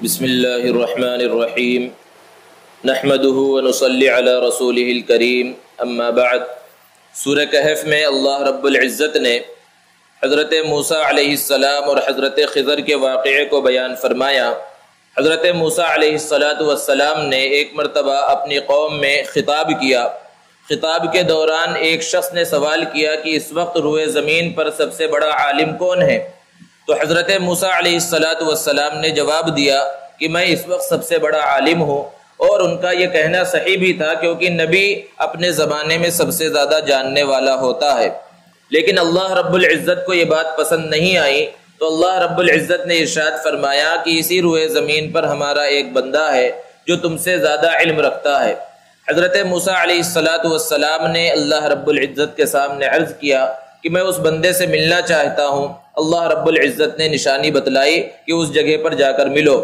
بسم اللہ الرحمن الرحیم نحمده ونصلی علی رسولہ الکریم اما بعد۔ سورہ کہف میں اللہ رب العزت نے حضرت موسیٰ علیہ السلام اور حضرت خضر کے واقعے کو بیان فرمایا۔ حضرت موسیٰ علیہ السلام نے ایک مرتبہ اپنی قوم میں خطاب کیا۔ خطاب کے دوران ایک شخص نے سوال کیا کہ اس وقت روئے زمین پر سب سے بڑا عالم کون ہے؟ تو حضرت موسیٰ علیہ السلام نے جواب دیا کہ میں اس وقت سب سے بڑا عالم ہوں، اور ان کا یہ کہنا صحیح بھی تھا کیونکہ نبی اپنے زمانے میں سب سے زیادہ جاننے والا ہوتا ہے۔ لیکن اللہ رب العزت کو یہ بات پسند نہیں آئی، تو اللہ رب العزت نے ارشاد فرمایا کہ اسی روئے زمین پر ہمارا ایک بندہ ہے جو تم سے زیادہ علم رکھتا ہے۔ حضرت موسیٰ علیہ السلام نے اللہ رب العزت کے سامنے عرض کیا کہ میں اس بندے سے ملنا چاہتا ہوں۔ اللہ رب العزت نے نشانی بتلائی کہ اس جگہ پر جا کر ملو۔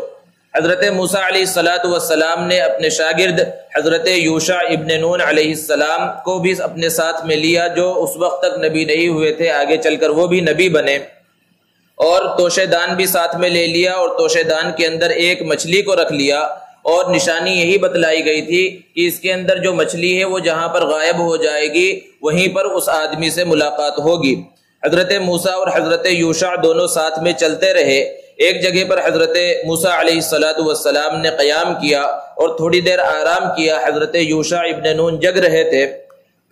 حضرت موسیٰ علیہ السلام نے اپنے شاگرد حضرت یوشع ابن نون علیہ السلام کو بھی اپنے ساتھ میں لیا، جو اس وقت تک نبی نہیں ہوئے تھے، آگے چل کر وہ بھی نبی بنے، اور توشے دان بھی ساتھ میں لے لیا، اور توشے دان کے اندر ایک مچھلی کو رکھ لیا، اور نشانی یہی بتلائی گئی تھی کہ اس کے اندر جو مچھلی ہے وہ جہاں پر غائب ہو جائے گی وہیں پر اس آدمی سے ملاقات ہوگی۔ حضرت موسیٰ اور حضرت یوشع دونوں ساتھ میں چلتے رہے۔ ایک جگہ پر حضرت موسیٰ علیہ السلام نے قیام کیا اور تھوڑی دیر آرام کیا۔ حضرت یوشع ابن نون جگ رہے تھے۔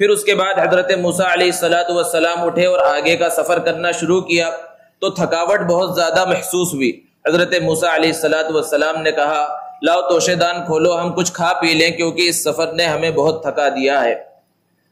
پھر اس کے بعد حضرت موسیٰ علیہ السلام اٹھے اور آگے کا سفر کرنا شروع کیا، تو تھکاوٹ بہت زیادہ محسوس ہوئی۔ حضرت موسیٰ علیہ السلام نے کہا لاؤ توشے دان کھولو، ہم کچھ کھا پی لیں کیونکہ اس سفر نے ہمیں بہت تھکا دیا ہے۔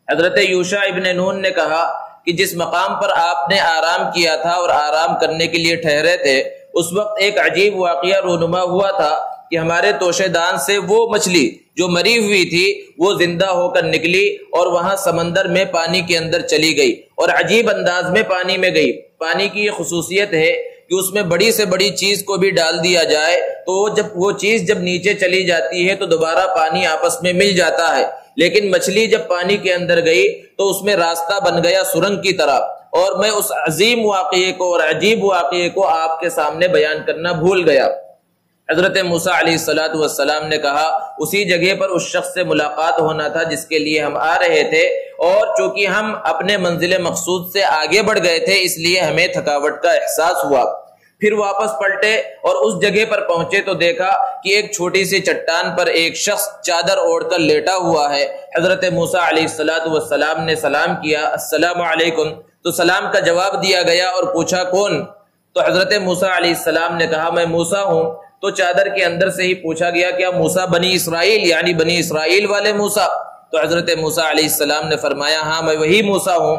حضرت یوشع ابن نون نے کہا کہ جس مقام پر آپ نے آرام کیا تھا اور آرام کرنے کے لیے ٹھہرے تھے، اس وقت ایک عجیب واقعہ رونما ہوا تھا کہ ہمارے توشے دان سے وہ مچھلی جو مری ہوئی تھی وہ زندہ ہو کر نکلی اور وہاں سمندر میں پانی کے اندر چلی گئی، اور عجیب انداز میں پانی میں گئی۔ پانی کی یہ خصوصیت ہے کہ اس میں بڑی سے بڑی چیز کو بھی ڈال دیا جائے تو وہ چیز جب نیچے چلی جاتی ہے تو دوبارہ پانی آپس میں مل جاتا ہے، لیکن مچھلی جب پانی کے اندر گئی تو اس میں راستہ بن گیا سرنگ کی طرح۔ اور میں اس عظیم واقعے کو اور عجیب واقعے کو آپ کے سامنے بیان کرنا بھول گیا۔ حضرت موسیٰ علیہ السلام نے کہا اسی جگہ پر اس شخص سے ملاقات ہونا تھا جس کے لیے ہم آ رہے تھے، اور چونکہ ہم اپنے منزل مقصود سے آگے بڑھ گئے تھے اس لیے ہمیں تھکاوٹ کا احساس ہوا۔ پھر واپس پلٹے اور اس جگہ پر پہنچے تو دیکھا کہ ایک چھوٹی سی چٹان پر ایک شخص چادر اوڑھ کر لیٹا ہوا ہے۔ حضرت موسیٰ علیہ السلام نے سلام کیا، السلام علیکم، تو سلام کا جواب دیا گیا اور پوچھا کون؟ تو حضرت موسیٰ علیہ السلام نے کہا میں موسیٰ ہوں۔ تو چادر کے اندر سے ہی پوچھا گیا کیا موسیٰ بنی اسرائیل یعنی بنی اسرائیل والے موسیٰ؟ تو حضرت موسیٰ علیہ السلام نے فرمایا ہاں میں وہی موسیٰ ہوں۔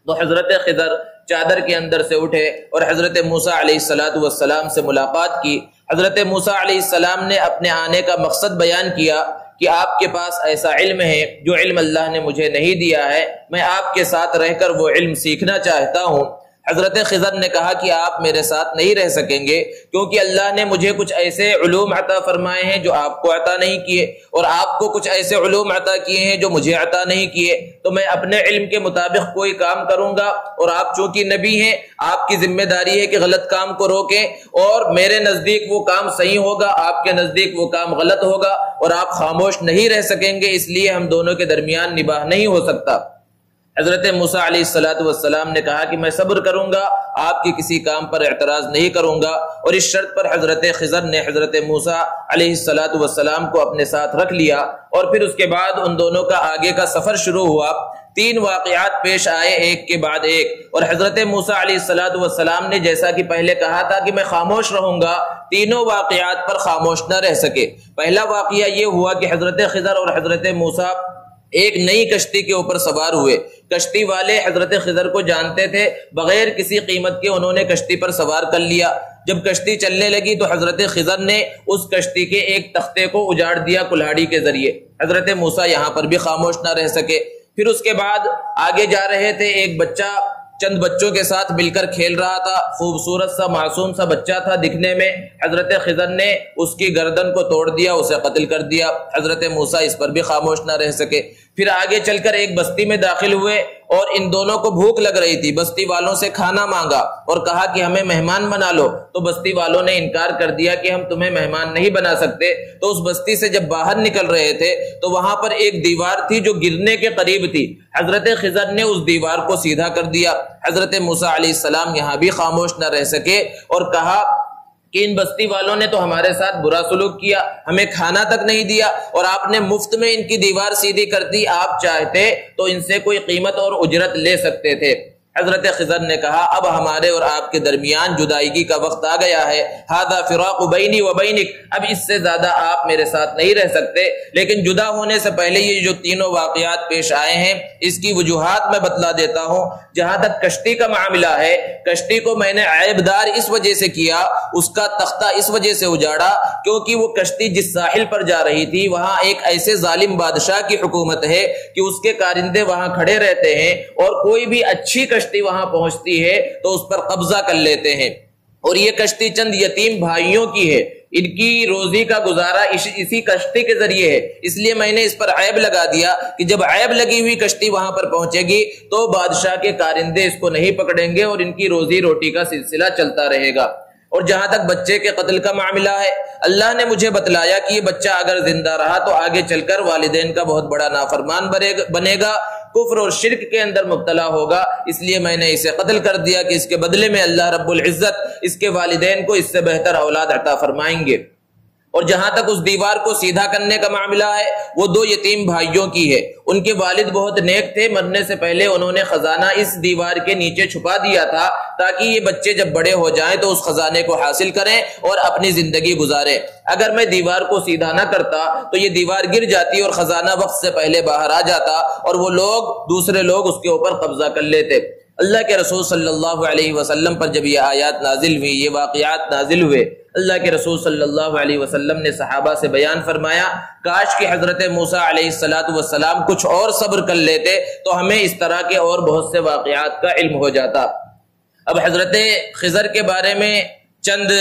تو حضرت خضر چادر کے اندر سے اٹھے اور حضرت موسیٰ علیہ السلام سے ملاقات کی۔ حضرت موسیٰ علیہ السلام نے اپنے آنے کا مقصد بیان کیا کہ آپ کے پاس ایسا علم ہے جو علم اللہ نے مجھے نہیں دیا ہے، میں آپ کے ساتھ رہ کر وہ علم سیکھنا چاہتا ہوں۔ حضرت خضر نے کہا کہ آپ میرے ساتھ نہیں رہ سکیں گے کیونکہ اللہ نے مجھے کچھ ایسے علوم عطا فرمائے ہیں جو آپ کو عطا نہیں کیے، اور آپ کو کچھ ایسے علوم عطا کیے ہیں جو مجھے عطا نہیں کیے، تو میں اپنے علم کے مطابق کوئی کام کروں گا، اور آپ چونکہ نبی ہیں آپ کی ذمہ داری ہے کہ غلط کام کو روکیں، اور میرے نزدیک وہ کام صحیح ہوگا، آپ کے نزدیک وہ کام غلط ہوگا، اور آپ خاموش نہیں رہ سکیں گے، اس لیے ہم دونوں کے درمیان نباہ نہیں ہو سکتا۔ حضرت موسیٰ علیہ السلام نے کہا کہ میں صبر کروں گا، آپ کی کسی کام پر اعتراض نہیں کروں گا، اور اس شرط پر حضرت خضر نے حضرت موسیٰ علیہ السلام کو اپنے ساتھ رکھ لیا، اور پھر اس کے بعد ان دونوں کا آگے کا سفر شروع ہوا۔ 3 واقعات پیش آئے ایک کے بعد ایک، اور حضرت موسیٰ علیہ السلام نے جیسا کہ پہلے کہا تھا کہ میں خاموش رہوں گا، تینوں واقعات پر خاموش نہ رہ سکے۔ پہلا واقعہ یہ ہوا کہ حضرت خضر اور حضرت موسیٰ ایک نئی کشتی کے اوپر سوار ہوئے۔ کشتی والے حضرت خضر کو جانتے تھے، بغیر کسی قیمت کے انہوں نے کشتی پر سوار کر لیا۔ جب کشتی چلنے لگی تو حضرت خضر نے اس کشتی کے ایک تختے کو اجاڑ دیا کلہاڑی کے ذریعے۔ حضرت موسیٰ یہاں پر بھی خاموش نہ رہ سکے۔ پھر اس کے بعد آگے جا رہے تھے، ایک بچہ چند بچوں کے ساتھ مل کر کھیل رہا تھا، خوبصورت سا معصوم سا بچہ تھا دکھنے میں۔ حضرت خضر نے اس کی گردن کو توڑ دیا، اسے قتل کر دیا۔ حضرت موسیٰ اس پر بھی خاموش نہ رہ سکے۔ پھر آگے چل کر ایک بستی میں داخل ہوئے اور ان دونوں کو بھوک لگ رہی تھی، بستی والوں سے کھانا مانگا اور کہا کہ ہمیں مہمان بنا لو، تو بستی والوں نے انکار کر دیا کہ ہم تمہیں مہمان نہیں بنا سکتے۔ تو اس بستی سے جب باہر نکل رہے تھے تو وہاں پر ایک دیوار تھی جو گرنے کے قریب تھی، حضرت خضر نے اس دیوار کو سیدھا کر دیا۔ حضرت موسیٰ علیہ السلام یہاں بھی خاموش نہ رہ سکے اور کہا کہ ان بستی والوں نے تو ہمارے ساتھ برا سلوک کیا، ہمیں کھانا تک نہیں دیا اور آپ نے مفت میں ان کی دیوار سیدھی کر دی، آپ چاہتے تو ان سے کوئی قیمت اور اجرت لے سکتے تھے۔ حضرت خضر نے کہا اب ہمارے اور آپ کے درمیان جدائیگی کا وقت آ گیا ہے، ھذا فراق بینی و بینک، اب اس سے زیادہ آپ میرے ساتھ نہیں رہ سکتے۔ لیکن جدا ہونے سے پہلے یہ جو تینوں واقعات پیش آئے ہیں اس کی وجوہات میں بتلا دیتا ہوں۔ جہاں تک کشتی کا معاملہ ہے، کشتی کو میں نے عیب دار اس وجہ سے کیا، اس کا تختہ اس وجہ سے اجاڑا کیونکہ وہ کشتی جس ساحل پر جا رہی تھی وہاں ایک ایسے ظالم بادشاہ کی حکومت ہے کہ اس کے کارندے وہاں کھڑے رہتے ہیں اور کوئی بھی اچھی کشتی وہاں پہنچتی ہے تو اس پر قبضہ کر لیتے ہیں، اور یہ کشتی چند یتیم بھائیوں کی ہے، ان کی روزی کا گزارا اسی کشتی کے ذریعے ہے، اس لیے میں نے اس پر عیب لگا دیا کہ جب عیب لگی ہوئی کشتی وہاں پر پہنچے گی تو بادشاہ کے کارندے اس کو نہیں پکڑیں گے اور ان کی روزی روٹی کا سلسلہ چلتا رہے گا۔ اور جہاں تک بچے کے قتل کا معاملہ ہے، اللہ نے مجھے بتلایا کہ یہ بچہ اگر زندہ رہا تو آگے چل کر والدین کا بہت بڑا نافرمان بنے گا، کفر اور شرک کے اندر مبتلا ہوگا، اس لیے میں نے اسے قتل کر دیا کہ اس کے بدلے میں اللہ رب العزت اس کے والدین کو اس سے بہتر اولاد عطا فرمائیں گے۔ اور جہاں تک اس دیوار کو سیدھا کرنے کا معاملہ ہے وہ دو یتیم بھائیوں کی ہے، ان کے والد بہت نیک تھے، مرنے سے پہلے انہوں نے خزانہ اس دیوار کے نیچے چھپا دیا تھا تاکہ یہ بچے جب بڑے ہو جائیں تو اس خزانے کو حاصل کریں اور اپنی زندگی گزاریں۔ اگر میں دیوار کو سیدھا نہ کرتا تو یہ دیوار گر جاتی اور خزانہ وقت سے پہلے باہر آ جاتا اور وہ دوسرے لوگ اس کے اوپر قبضہ کر لیتے۔ اللہ کے رسول صلی اللہ علیہ وسلم پر جب یہ آیات نازل ہوئی، یہ واقعات نازل ہوئے، اللہ کے رسول صلی اللہ علیہ وسلم نے صحابہ سے بیان فرمایا کاش کہ حضرت موسیٰ علیہ السلام کچھ اور صبر کر لیتے تو ہمیں اس طرح کے اور بہت سے واقعات کا علم ہو جاتا۔ اب حضرت خضر کے بارے میں چند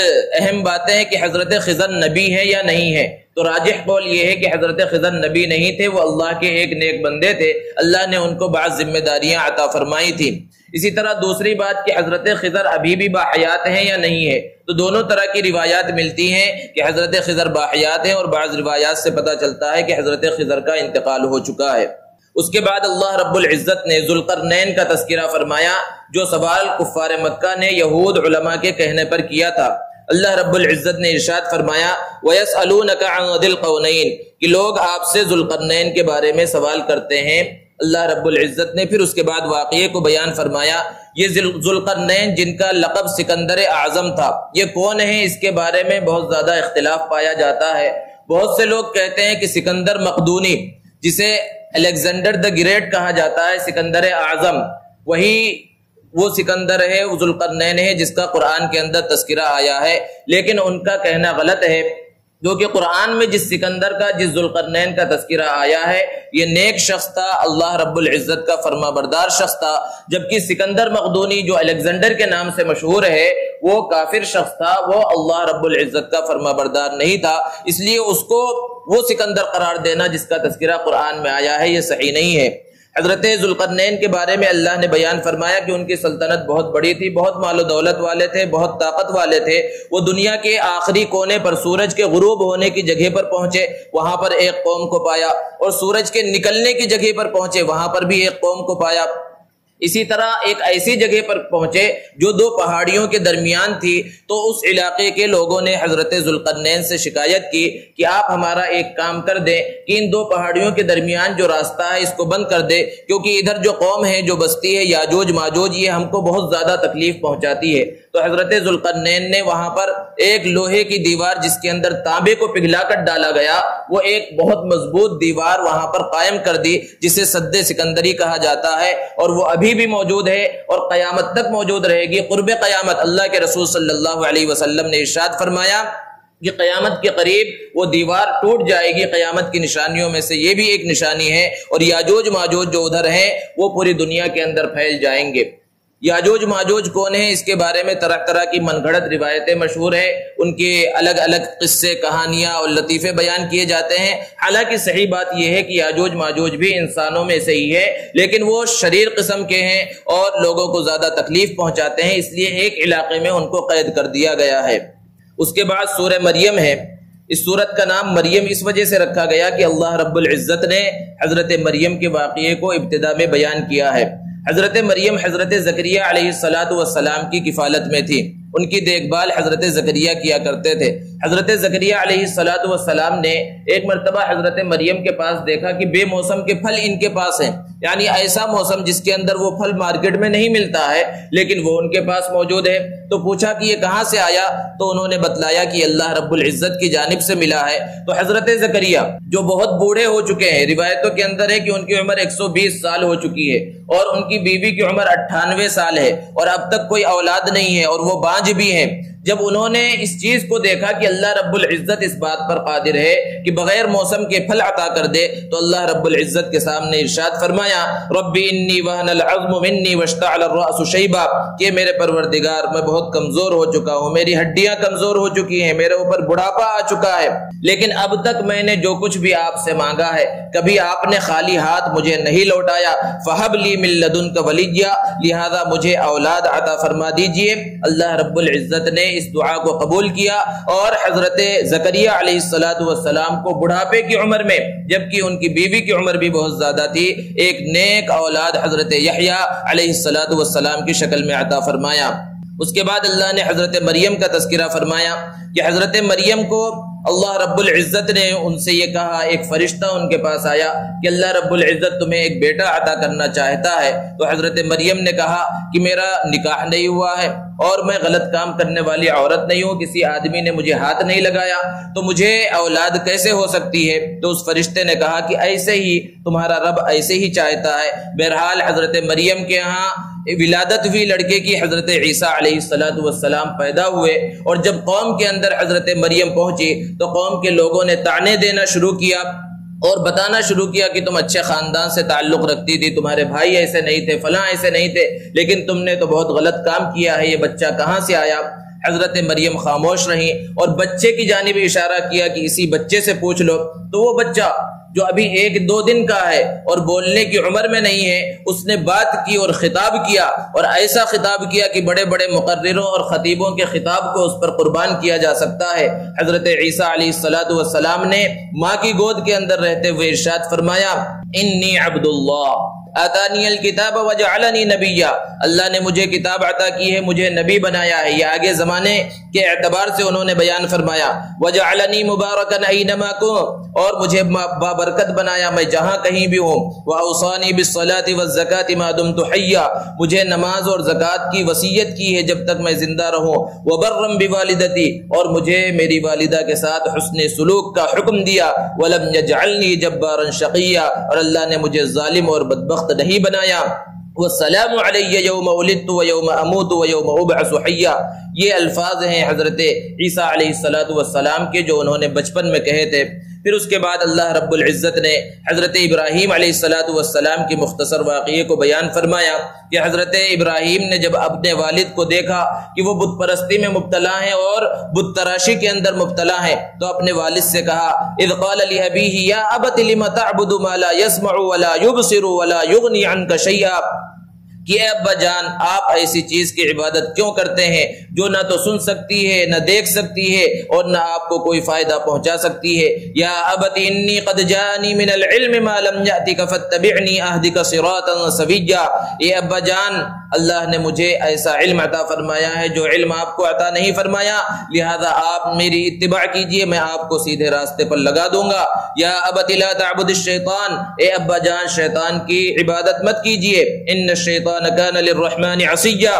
اہم باتیں ہیں کہ حضرت خضر نبی ہے یا نہیں ہے، تو راجح قول یہ ہے کہ حضرت خضر نبی نہیں تھے، وہ اللہ کے ایک نیک بندے تھے، اللہ نے ان کو بعض ذمہ داریاں عطا فرمائی تھیں۔ اسی طرح دوسری بات کہ حضرت خضر ابھی بھی باحیات ہیں یا نہیں ہے، تو دونوں طرح کی روایات ملتی ہیں کہ حضرت خضر باحیات ہیں اور بعض روایات سے پتہ چلتا ہے کہ حضرت خضر کا انتقال ہو چکا ہے۔ اس کے بعد اللہ رب العزت نے ذوالقرنین کا تذکرہ فرمایا جو سوال کفار مکہ نے یہود علماء کے کہنے پر کیا تھا۔ اللہ رب العزت نے ارشاد فرمایا وَيَسْأَلُونَكَ عَنْ ذِي الْقَرْنَيْنِ کہ لوگ آپ سے ذوالقرنین کے بارے میں سوال کرتے ہیں۔ اللہ رب العزت نے پھر اس کے بعد واقعے کو بیان فرمایا۔ یہ ذوالقرنین جن کا لقب سکندر اعظم تھا، یہ کون ہیں اس کے بارے میں بہت زیادہ اختلاف پایا جاتا ہے۔ بہت سے لوگ کہتے ہیں کہ سکندر مقدونی، جسے الیگزینڈر دی گریٹ کہا جاتا ہے، سکندر اعظم، وہی وہ سکندر ہے، وہ ذوالقرنین ہے جس کا قرآن کے اندر تذکرہ آیا ہے، لیکن ان کا کہنا غلط ہے کیونکہ قرآن میں جس سکندر کا، جس ذوالقرنین کا تذکرہ آیا ہے یہ نیک شخص تھا، اللہ رب العزت کا فرما بردار شخص تھا، جبکہ سکندر مقدونی جو الیگزینڈر کے نام سے مشہور ہے وہ کافر شخص تھا، وہ اللہ رب العزت کا فرما بردار نہیں تھا، اس لیے اس کو وہ سکندر قرار دینا جس کا تذکرہ قرآن میں آیا ہے یہ صحیح نہیں ہے۔ حضرت ذوالقرنین کے بارے میں اللہ نے بیان فرمایا کہ ان کی سلطنت بہت بڑی تھی، بہت مال و دولت والے تھے، بہت طاقت والے تھے۔ وہ دنیا کے آخری کونے پر سورج کے غروب ہونے کی جگہ پر پہنچے، وہاں پر ایک قوم کو پایا، اور سورج کے نکلنے کی جگہ پر پہنچے، وہاں پر بھی ایک قوم کو پایا۔ اسی طرح ایک ایسی جگہ پر پہنچے جو دو پہاڑیوں کے درمیان تھی، تو اس علاقے کے لوگوں نے حضرت ذوالقرنین سے شکایت کی کہ آپ ہمارا ایک کام کر دیں کہ ان دو پہاڑیوں کے درمیان جو راستہ ہے اس کو بند کر دے، کیونکہ ادھر جو قوم ہے جو بستی ہے یاجوج ماجوج، یہ ہم کو بہت زیادہ تکلیف پہنچاتی ہے۔ تو حضرت ذوالقرنین نے وہاں پر ایک لوہے کی دیوار جس کے اندر تانبے کو پگھلا کر ڈالا گیا، وہ ایک بہت مضبوط دیوار وہاں پر قائم کر دی جسے سد سکندری کہا جاتا ہے، اور وہ ابھی بھی موجود ہے اور قیامت تک موجود رہے گی۔ قرب قیامت اللہ کے رسول صلی اللہ علیہ وسلم نے ارشاد فرمایا کہ قیامت کے قریب وہ دیوار ٹوٹ جائے گی۔ قیامت کی نشانیوں میں سے یہ بھی ایک نشانی ہے، اور یاجوج ماجوج جو ادھر ہیں وہ پوری دنیا کے اندر پھیل جائیں گے۔ یاجوج ماجوج کون ہیں اس کے بارے میں طرح طرح کی من گھڑت روایتیں مشہور ہیں، ان کے الگ الگ قصے، کہانیاں اور لطیفے بیان کیے جاتے ہیں۔ حالانکہ صحیح بات یہ ہے کہ یاجوج ماجوج بھی انسانوں میں سے ہی ہے، لیکن وہ شریر قسم کے ہیں اور لوگوں کو زیادہ تکلیف پہنچاتے ہیں، اس لیے ایک علاقے میں ان کو قید کر دیا گیا ہے۔ اس کے بعد سورہ مریم ہے۔ اس سورت کا نام مریم اس وجہ سے رکھا گیا کہ اللہ رب العزت نے حضرت مریم کے واقعے کو ابتدا میں بیان کیا ہے۔ حضرت مریم حضرت زکریا علیہ السلام کی کفالت میں تھی، ان کی دیکھ بھال حضرت زکریا کیا کرتے تھے۔ حضرت زکریا علیہ السلام نے ایک مرتبہ حضرت مریم کے پاس دیکھا کہ بے موسم کے پھل ان کے پاس ہیں، یعنی ایسا موسم جس کے اندر وہ پھل مارکیٹ میں نہیں ملتا ہے لیکن وہ ان کے پاس موجود ہے۔ تو پوچھا کہ یہ کہاں سے آیا؟ تو انہوں نے بتلایا کہ اللہ رب العزت کی جانب سے ملا ہے۔ تو حضرت زکریا جو بہت بوڑھے ہو چکے ہیں، روایتوں کے اندر ہے کہ ان کی عمر 120 سال ہو چکی ہے اور ان کی بیوی کی عمر 98 سال ہے اور اب تک کوئی اولاد نہیں ہے اور وہ بانجھ بھی ہیں، جب انہوں نے اس چیز کو دیکھا کہ اللہ رب العزت اس بات پر قادر ہے کہ بغیر موسم کے پھل عطا کر دے، تو اللہ رب العزت کے سامنے ارشاد فرمایا، ربی انی وہن العظم منی واشتعل الرأس شیبا، کہ میرے پروردگار میں بہت کمزور ہو چکا ہوں، میری ہڈیاں کمزور ہو چکی ہیں، میرے اوپر بڑھاپا آ چکا ہے، لیکن اب تک میں نے جو کچھ بھی آپ سے مانگا ہے کبھی آپ نے خالی ہاتھ مجھے نہیں لوٹایا، فہب لی من لدنک ولیہ، لہذا مجھے اولاد عطا فرما دیجئے۔ اللہ رب العزت نے اس دعا کو قبول کیا اور حضرت زکریا علیہ السلام کو بڑھاپے کی عمر میں، جبکہ ان کی بیوی کی عمر بھی بہت زیادہ تھی، ایک نیک اولاد حضرت یحییٰ علیہ السلام کی شکل میں عطا فرمایا۔ اس کے بعد اللہ نے حضرت مریم کا تذکرہ فرمایا کہ حضرت مریم کو اللہ رب العزت نے ان سے یہ کہا، ایک فرشتہ ان کے پاس آیا کہ اللہ رب العزت تمہیں ایک بیٹا عطا کرنا چاہتا ہے۔ تو حضرت مریم نے کہا کہ میرا نکاح نہیں ہوا ہے اور میں غلط کام کرنے والی عورت نہیں ہوں، کسی آدمی نے مجھے ہاتھ نہیں لگایا، تو مجھے اولاد کیسے ہو سکتی ہے؟ تو اس فرشتے نے کہا کہ ایسے ہی تمہارا رب ایسے ہی چاہتا ہے۔ بہرحال حضرت مریم کے ہاں ولادت ہوئی لڑکے کی، حضرت عیسیٰ علیہ السلام پیدا ہوئے، اور جب قوم کے اندر حضرت مریم پہنچی تو قوم کے لوگوں نے طعنے دینا شروع کیا اور بتانا شروع کیا کہ تم اچھے خاندان سے تعلق رکھتی تھی، تمہارے بھائی ایسے نہیں تھے، فلاں ایسے نہیں تھے، لیکن تم نے تو بہت غلط کام کیا ہے، یہ بچہ کہاں سے آیا؟ حضرت مریم خاموش رہیں اور بچے کی جانب اشارہ کیا کہ اسی بچے سے پوچھ لو۔ تو وہ بچہ جو ابھی 1-2 دن کا ہے اور بولنے کی عمر میں نہیں ہے، اس نے بات کی اور خطاب کیا، اور ایسا خطاب کیا کہ بڑے بڑے مقرروں اور خطیبوں کے خطاب کو اس پر قربان کیا جا سکتا ہے۔ حضرت عیسیٰ علیہ السلام نے ماں کی گود کے اندر رہتے ہوئے ارشاد فرمایا، انی عبد اللہ آتانی الکتاب وجعلنی نبیا، اللہ نے مجھے کتاب عطا کی ہے، مجھے نبی بنایا ہے۔ یہ آگے زمانے کے اعتبار سے انہوں نے بیان فرمایا، وجعلنی مبارکا اینما کنت، اور مجھے بابرکت بنایا میں جہاں کہیں بھی ہوں، واوصانی بالصلاۃ والزکاۃ ما دمت حیا، مجھے نماز اور زکوٰۃ کی وصیت کی ہے جب تک میں زندہ رہوں، وبرا بوالدتی، اور مجھے میری والدہ کے ساتھ حسن سلوک کا حکم دیا، ولم یجعلنی جبارا شقیا، اور اللہ نے مجھے ظالم اور بدبخت نہیں بنایا، والسلام علی یوم ولدت ویوم اموت ویوم ابعث حیا۔ یہ الفاظ ہیں حضرت عیسیٰ علیہ السلام کے جو انہوں نے بچپن میں کہے تھے۔ پھر اس کے بعد اللہ رب العزت نے حضرت ابراہیم علیہ السلام کے مختصر واقعے کو بیان فرمایا کہ حضرت ابراہیم نے جب اپنے والد کو دیکھا کہ وہ بت پرستی میں مبتلا ہیں اور بت تراشی کے اندر مبتلا ہیں، تو اپنے والد سے کہا، اذ قال لأبیہ یا ابت لم تعبد ما لا يسمع ولا يبصر ولا يغني عنك شیئا، کہ اے ابا جان آپ ایسی چیز کی عبادت کیوں کرتے ہیں جو نہ تو سن سکتی ہے، نہ دیکھ سکتی ہے، اور نہ آپ کو کوئی فائدہ پہنچا سکتی ہے۔ یا ابت انی قد جاءنی من العلم ما لم یأتک فاتبعنی اہدک صراطا سویا، اے ابا جان اللہ نے مجھے ایسا علم عطا فرمایا ہے جو علم آپ کو عطا نہیں فرمایا، لہذا آپ میری اتباع کیجئے، میں آپ کو سیدھے راستے پر لگا دوں گا۔ یا ابت لا تعبد الشیطان، اے ابا جان شیطان کی عبادت مت کیجئے، ان الشیطان کان للرحمن عصیا،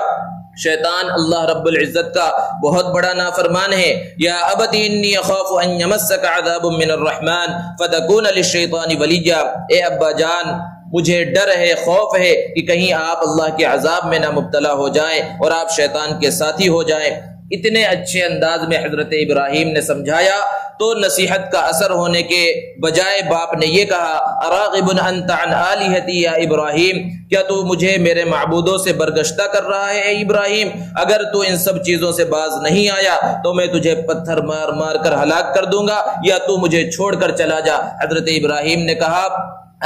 شیطان اللہ رب العزت کا بہت بڑا نافرمان ہے۔ یا ابت انی اخاف ان یمسک عذاب من الرحمن فتکون للشیطان ولیا، اے ابا جان مجھے ڈر ہے، خوف ہے کہ کہیں آپ اللہ کے عذاب میں نہ مبتلا ہو جائیں اور آپ شیطان کے ساتھی ہو جائیں۔ اتنے اچھے انداز میں حضرت ابراہیم نے سمجھایا تو نصیحت کا اثر ہونے کے بجائے باپ نے یہ کہا اراغب انت عن آلہتی یا ابراہیم، کیا تو مجھے میرے معبودوں سے برگشتہ کر رہا ہے اے ابراہیم؟ اگر تو ان سب چیزوں سے باز نہیں آیا تو میں تجھے پتھر مار مار کر ہلاک کر دوں گا، یا تو مجھے چھوڑ کر چلا جا۔ حضرت ابراہیم نے کہا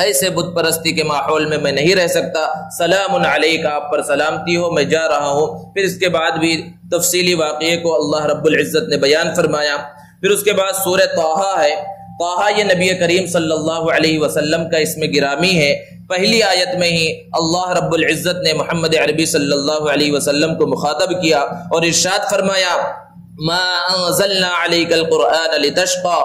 ایسے بت پرستی کے ماحول میں میں نہیں رہ سکتا، سلام علیک، آپ پر سلامتی ہو، میں جا رہا ہوں۔ پھر اس کے بعد بھی تفصیلی واقعے کو اللہ رب العزت نے بیان فرمایا۔ پھر اس کے بعد سورہ طٰہٰ ہے۔ طٰہٰ یہ نبی کریم صلی اللہ علیہ وسلم کا اسم گرامی ہے۔ پہلی آیت میں ہی اللہ رب العزت نے محمد عربی صلی اللہ علیہ وسلم کو مخاطب کیا اور ارشاد فرمایا ما انزلنا علیک القرآن لتشقی،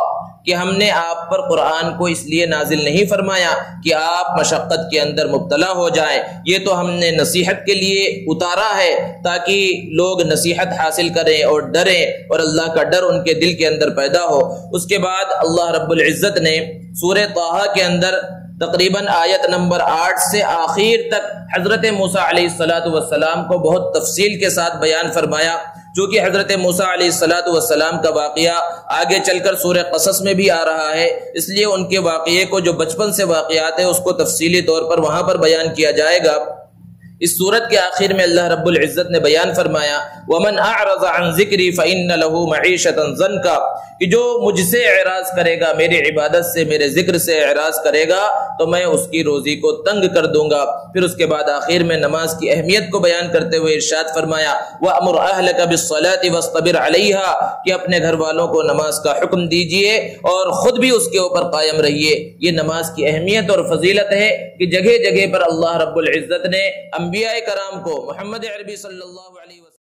کہ ہم نے آپ پر قرآن کو اس لیے نازل نہیں فرمایا کہ آپ مشقت کے اندر مبتلا ہو جائیں، یہ تو ہم نے نصیحت کے لیے اتارا ہے تاکہ لوگ نصیحت حاصل کریں اور ڈریں اور اللہ کا ڈر ان کے دل کے اندر پیدا ہو۔ اس کے بعد اللہ رب العزت نے سورہ طٰہٰ کے اندر تقریباً آیت نمبر 8 سے آخر تک حضرت موسیٰ علیہ السلام کو بہت تفصیل کے ساتھ بیان فرمایا، جو کہ حضرت موسیٰ علیہ السلام کا واقعہ آگے چل کر سورہ قصص میں بھی آ رہا ہے، اس لیے ان کے واقعے کو جو بچپن سے واقعات ہیں اس کو تفصیلی طور پر وہاں پر بیان کیا جائے گا۔ اس صورت کے آخر میں اللہ رب العزت نے بیان فرمایا وَمَنْ أَعْرَضَ عَنْ ذِكْرِي فَإِنَّ لَهُ مَعِيشَةً ضَنْكَ، کہ جو مجھ سے اعراض کرے گا، میری عبادت سے، میرے ذکر سے اعراض کرے گا تو میں اس کی روزی کو تنگ کر دوں گا۔ پھر اس کے بعد آخر میں نماز کی اہمیت کو بیان کرتے ہوئے ارشاد فرمایا وَأْمُرْ أَهْلَكَ بِالصَّلَاةِ وَاصْطَبِرْ عَلَيْهَا، کہ اپنے گھر والوں کو نماز کا حکم دیجئے اور خود بھی اس کے اوپر قائم رہیے۔ یہ نماز کی اہمیت اور فضیلت ہے کہ جگہ جگہ پر اللہ رب العزت نے انبیاء کرام کو، محمد عربی صلی اللہ علیہ وسلم